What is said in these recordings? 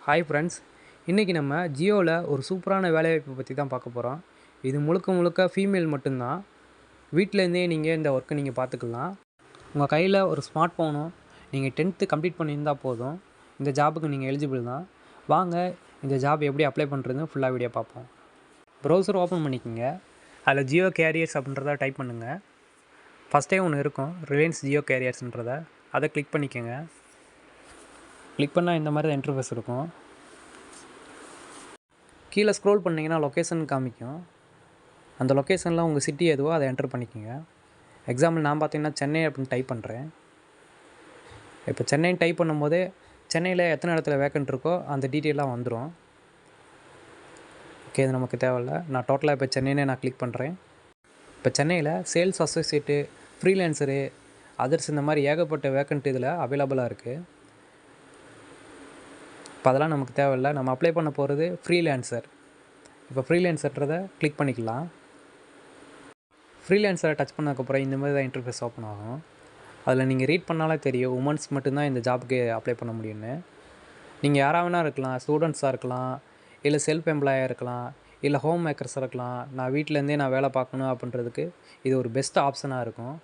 Hi friends, இன்றைக்கி நம்ம ஜியோவில் ஒரு சூப்பரான வேலைவாய்ப்பை பற்றி தான் பார்க்க போகிறோம். இது முழுக்க முழுக்க ஃபீமேல் மட்டும்தான். வீட்டிலேருந்தே நீங்கள் இந்த ஒர்க்கை நீங்கள் பார்த்துக்கலாம். உங்கள் கையில் ஒரு ஸ்மார்ட் ஃபோனும் நீங்கள் 10th கம்ப்ளீட் பண்ணியிருந்தால் போதும், இந்த ஜாபுக்கு நீங்கள் எலிஜிபிள் தான். வாங்க இந்த ஜாப் எப்படி அப்ளை பண்ணுறதுன்னு ஃபுல்லாக வீடியோ பார்ப்போம். ப்ரௌசர் ஓப்பன் பண்ணிக்கோங்க. அதில் ஜியோ கேரியர்ஸ் அப்படின்றத டைப் பண்ணுங்கள். ஃபஸ்ட்டே ஒன்று இருக்கும், ரிலையன்ஸ் ஜியோ கேரியர்ஸ்ன்றதை, அதை கிளிக் பண்ணிக்கோங்க. கிளிக் பண்ணால் இந்த மாதிரி தான் இன்டர்ஃபேஸ் இருக்கும். கீழே ஸ்க்ரோல் பண்ணிங்கன்னா லொக்கேஷன் காமிக்கும். அந்த லொக்கேஷனில் உங்கள் சிட்டி எதுவோ அதை என்டர் பண்ணிக்கோங்க. எக்ஸாம்பிள் நான் பார்த்தீங்கன்னா சென்னை அப்படின்னு டைப் பண்ணுறேன். இப்போ சென்னைன்னு டைப் பண்ணும்போதே சென்னையில் எத்தனை இடத்துல வேக்கண்ட் இருக்கோ அந்த டீட்டெயிலாக வந்துடும். ஓகே, இது நமக்கு தேவையில்ல. நான் டோட்டலாக இப்போ சென்னைனே நான் கிளிக் பண்ணுறேன். இப்போ சென்னையில் சேல்ஸ் அசோசியேட்டு, ஃப்ரீலான்சரு, அதர்ஸ் இந்த மாதிரி ஏகப்பட்ட வேக்கண்ட் இதில் அவைலபிளாக இருக்குது. இப்போ அதெல்லாம் நமக்கு தேவையில்லை. நம்ம அப்ளை பண்ண போகிறது ஃப்ரீலான்சர். இப்போ ஃப்ரீலான்சர்ன்றதை கிளிக் பண்ணிக்கலாம். ஃப்ரீலான்சரை டச் பண்ணதுக்கப்புறம் இந்த மாதிரி தான் இன்டர்ஃபேஸ் ஓப்பன் ஆகும். அதில் நீங்கள் ரீட் பண்ணாலே தெரியும் உமன்ஸ் மட்டும்தான் இந்த ஜாபுக்கு அப்ளை பண்ண முடியும்னு. நீங்கள் யாராக வேணா இருக்கலாம், ஸ்டூடெண்ட்ஸாக இருக்கலாம், இல்லை செல்ஃப் எம்ப்ளாயாக இருக்கலாம், இல்லை ஹோம் மேக்கர்ஸாக இருக்கலாம். நான் வீட்டிலேருந்தே நான் வேலை பார்க்கணும் அப்படின்றதுக்கு இது ஒரு பெஸ்ட் ஆப்ஷனாக இருக்கும்.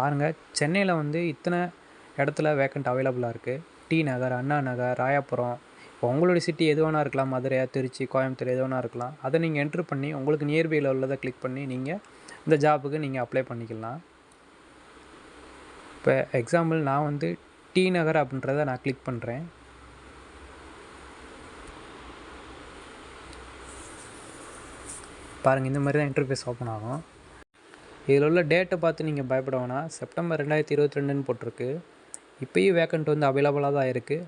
பாருங்கள், சென்னையில் வந்து இத்தனை இடத்துல வேக்கண்ட் அவைலபிளாக இருக்குது. டி நகர், அண்ணா நகர், ராயாபுரம். இப்போ உங்களுடைய சிட்டி எது வேணா இருக்கலாம், மதுரை, திருச்சி, கோயம்புத்தூர் எது வேணா இருக்கலாம். அதை நீங்கள் என்ட்ரு பண்ணி உங்களுக்கு நியர்பையில் உள்ளதை கிளிக் பண்ணி நீங்கள் இந்த ஜாபுக்கு நீங்கள் அப்ளை பண்ணிக்கலாம். இப்போ எக்ஸாம்பிள் நான் வந்து டி நகர் அப்படின்றத நான் கிளிக் பண்ணுறேன். பாருங்கள், இந்த மாதிரி தான் இன்டர்ஃபேஸ் ஓப்பன் ஆகும். இதில் உள்ள டேட்டை பார்த்து நீங்கள் பயப்பட வேணாம். செப்டம்பர் 2022ன்னு போட்டிருக்கு. இப்போயும் வேக்கண்ட் வந்து அவைலபிளாக தான் இருக்குது.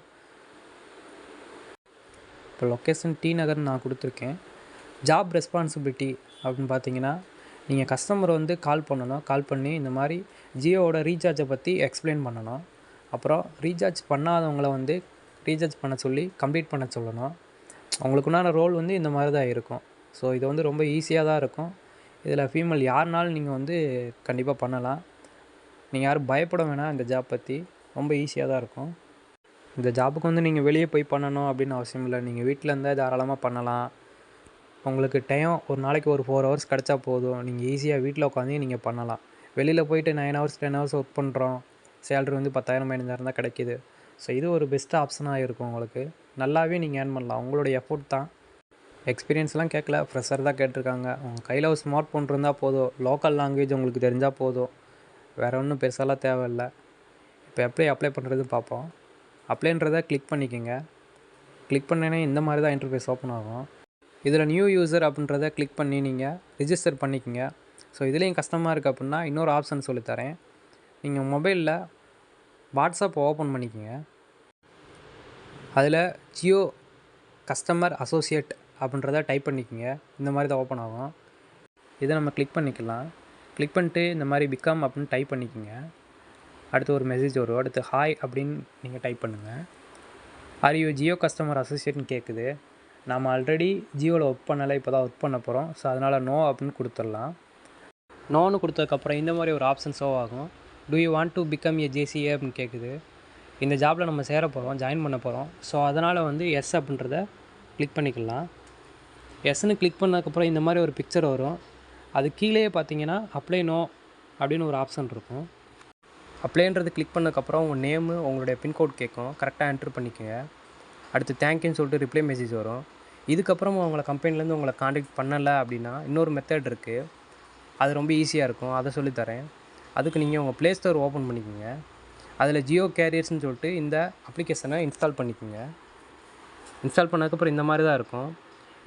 இப்போ லொக்கேஷன் டி நகர்னு நான் கொடுத்துருக்கேன். ஜாப் ரெஸ்பான்சிபிலிட்டி அப்படின்னு பார்த்தீங்கன்னா, நீங்கள் கஸ்டமர் வந்து கால் பண்ணணும். கால் பண்ணி இந்த மாதிரி ஜியோவோட ரீசார்ஜை பற்றி எக்ஸ்பிளைன் பண்ணணும். அப்புறம் ரீசார்ஜ் பண்ணாதவங்கள வந்து ரீசார்ஜ் பண்ண சொல்லி கம்ப்ளீட் பண்ண சொல்லணும். அவங்களுக்குண்டான ரோல் வந்து இந்த மாதிரி தான் இருக்கும். ஸோ இது வந்து ரொம்ப ஈஸியாக தான் இருக்கும். இதில் ஃபீமேல் யாருனாலும் நீங்கள் வந்து கண்டிப்பாக பண்ணலாம். நீங்கள் யாரும் பயப்பட வேணாம். இந்த ஜாப் பற்றி ரொம்ப ஈஸியாக தான் இருக்கும். இந்த ஜாபுக்கு வந்து நீங்கள் வெளியே போய் பண்ணணும் அப்படின்னு அவசியம் இல்லை. நீங்கள் வீட்டில் இருந்தால் தாராளமாக பண்ணலாம். உங்களுக்கு டைம் ஒரு நாளைக்கு ஒரு 4 ஹவர்ஸ் கிடச்சா போதும். நீங்கள் ஈஸியாக வீட்டில் உட்காந்து நீங்கள் பண்ணலாம். வெளியில் போயிட்டு 9 ஹவர்ஸ் 10 ஹவர்ஸ் ஒர்க் பண்ணுறோம். சேலரி வந்து 10,000 15,000 தான் கிடைக்கிது. ஸோ இது ஒரு பெஸ்ட் ஆப்ஷனாக இருக்கும் உங்களுக்கு. நல்லாவே நீங்கள் ஏர்ன் பண்ணலாம். உங்களுடைய எஃபோர்ட் தான். எக்ஸ்பீரியன்ஸ்லாம் கேட்கல, ஃப்ரெஷர் தான் கேட்டிருக்காங்க. உங்கள் கையில் ஒரு ஸ்மார்ட் ஃபோன் இருந்தால் போதும். லோக்கல் லாங்குவேஜ் உங்களுக்கு தெரிஞ்சால் போதும். வேறு ஒன்றும் பெருசாலாம் தேவையில்லை. இப்போ எப்படி அப்ளை பண்ணுறது பார்ப்போம். அப்ளைன்றதை கிளிக் பண்ணிக்கோங்க. கிளிக் பண்ணேனே இந்த மாதிரி தான் இன்டர்ஃபேஸ் ஓப்பன் ஆகும். இதில் நியூ யூசர் அப்படின்றத கிளிக் பண்ணி நீங்கள் ரிஜிஸ்டர் பண்ணிக்கோங்க. ஸோ இதுலேயும் கஷ்டமாக இருக்குது அப்படின்னா இன்னொரு ஆப்ஷன் சொல்லித்தரேன். நீங்கள் மொபைலில் வாட்ஸ்அப் ஓப்பன் பண்ணிக்கோங்க. அதில் ஜியோ கஸ்டமர் அசோசியேட் அப்படின்றத டைப் பண்ணிக்கோங்க. இந்த மாதிரி தான் ஓப்பன் ஆகும். இதை நம்ம கிளிக் பண்ணிக்கலாம். கிளிக் பண்ணிட்டு இந்த மாதிரி பிகம் அப்படின்னு டைப் பண்ணிக்கோங்க. அடுத்து ஒரு மெசேஜ் வரும். அடுத்து ஹாய் அப்படின்னு நீங்கள் டைப் பண்ணுங்கள். ஆர் யூ ஜியோ கஸ்டமர் அசோசியேட்னு கேட்குது. நம்ம ஆல்ரெடி ஜியோவில் ஒர்க் பண்ணலை, இப்போ தான் ஒர்க் பண்ண போகிறோம். ஸோ அதனால் நோ அப்படின்னு கொடுத்துடலாம். நோன்னு கொடுத்ததுக்கப்புறம் இந்த மாதிரி ஒரு ஆப்ஷன் ஷோ ஆகும். Do you want to become a JCA அப்படின்னு கேட்குது. இந்த ஜாபில் நம்ம சேர போகிறோம், ஜாயின் பண்ண போகிறோம். ஸோ அதனால் வந்து எஸ் அப்படின்றத கிளிக் பண்ணிக்கலாம். எஸ்ன்னு கிளிக் பண்ணதுக்கப்புறம் இந்த மாதிரி ஒரு பிக்சர் வரும். அது கீழே பார்த்தீங்கன்னா அப்ளை நோ அப்படின்னு ஒரு ஆப்ஷன் இருக்கும். அப்ளைன்றது கிளிக் பண்ணதுக்கப்புறம் உங்கள் நேமு, உங்களுடைய பின்கோட் கேட்கும். கரெக்டாக என்ட்ரு பண்ணிக்கோங்க. அடுத்து தேங்க்யூன்னு சொல்லிட்டு ரிப்ளை மெசேஜ் வரும். இதுக்கப்புறம் உங்களை கம்பெனிலேருந்து உங்களை காண்டாக்ட் பண்ணலை அப்படின்னா இன்னொரு மெத்தட் இருக்குது. அது ரொம்ப ஈஸியாக இருக்கும். அதை சொல்லித்தரேன். அதுக்கு நீங்கள் உங்கள் ப்ளே ஸ்டோர் ஓப்பன் பண்ணிக்கோங்க. அதில் ஜியோ கேரியர்ஸ்னு சொல்லிட்டு இந்த அப்ளிகேஷனை இன்ஸ்டால் பண்ணிக்கோங்க. இன்ஸ்டால் பண்ணதுக்கப்புறம் இந்த மாதிரி தான் இருக்கும்.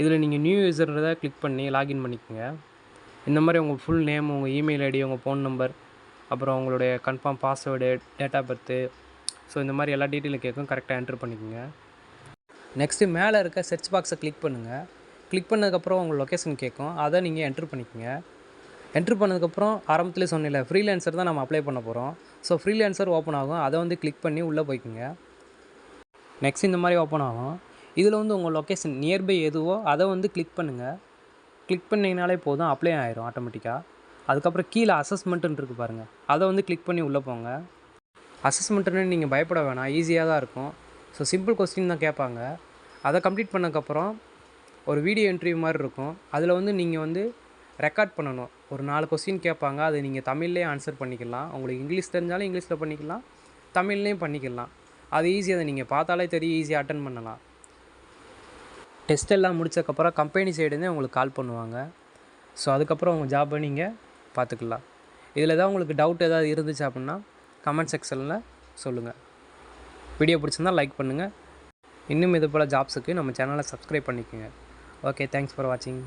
இதில் நீங்கள் நியூ யூசர்ன்றதை கிளிக் பண்ணி லாகின் பண்ணிக்கோங்க. இந்த மாதிரி உங்கள் ஃபுல் நேம், உங்கள் இமெயில் ஐடி, உங்கள் ஃபோன் நம்பர், அப்புறம் உங்களுடைய confirm password, date of birth, so இந்த மாதிரி எல்லா டீட்டெயிலும் கேட்கும். கரெக்டாக என்ட்ரு பண்ணிக்கோங்க. நெக்ஸ்ட்டு மேலே இருக்க சர்ச் பாக்ஸை கிளிக் பண்ணுங்கள். கிளிக் பண்ணதுக்கப்புறம் உங்கள் லொக்கேஷன் கேட்கும். அதை நீங்கள் என்ட்ரு பண்ணிக்கோங்க. என்ட்ரு பண்ணதுக்கப்புறம் ஆரம்பத்துலேயே சொன்னில்ல, ஃப்ரீலான்சர் தான் நம்ம அப்ளை பண்ண போகிறோம். ஸோ ஃப்ரீலான்சர் ஓப்பன் ஆகும். அதை வந்து கிளிக் பண்ணி உள்ளே போய்க்குங்க. நெக்ஸ்ட் இந்த மாதிரி ஓப்பன் ஆகும். இதில் வந்து உங்கள் லொக்கேஷன் நியர்பை எதுவோ அதை வந்து கிளிக் பண்ணுங்கள். கிளிக் பண்ணிங்கனாலே போதும், அப்ளை ஆயிரும் ஆட்டோமேட்டிக்காக. அதுக்கப்புறம் கீழே அசஸ்மெண்ட்டுன்னு இருக்குது பாருங்கள், அதை வந்து கிளிக் பண்ணி உள்ளே போங்க. அசஸ்மெண்ட்டுன்னு நீங்கள் பயப்பட வேணாம், ஈஸியாக தான் இருக்கும். ஸோ சிம்பிள் கொஸ்டின் தான் கேட்பாங்க. அதை கம்ப்ளீட் பண்ணதுக்கப்புறம் ஒரு வீடியோ இன்டர்வியூ மாதிரி இருக்கும். அதில் வந்து நீங்கள் வந்து ரெக்கார்ட் பண்ணணும். ஒரு 4 கொஸ்டின் கேட்பாங்க. அதை நீங்கள் தமிழ்லேயே ஆன்சர் பண்ணிக்கலாம். உங்களுக்கு இங்கிலீஷ் தெரிஞ்சாலும் இங்கிலீஷில் பண்ணிக்கலாம், தமிழ்லேயும் பண்ணிக்கலாம். அது ஈஸி. அதை நீங்கள் பார்த்தாலே தெரியும், ஈஸியாக அட்டன் பண்ணலாம். டெஸ்ட் எல்லாம் முடிச்சதுக்கப்புறம் கம்பெனி சைடுலேருந்து உங்களுக்கு கால் பண்ணுவாங்க. ஸோ அதுக்கப்புறம் உங்கள் ஜாப்பை நீங்கள் பார்த்துக்கலாம். இதில் ஏதாவது உங்களுக்கு டவுட் ஏதாவது இருந்துச்சு அப்படின்னா கமெண்ட் செக்ஷனில் சொல்லுங்கள். வீடியோ பிடிச்சிருந்தால் லைக் பண்ணுங்கள். இன்னும் இது போல் ஜாப்ஸுக்கு நம்ம சேனலை சப்ஸ்கிரைப் பண்ணிக்கோங்க. ஓகே, தேங்க்ஸ் ஃபார் வாட்சிங்.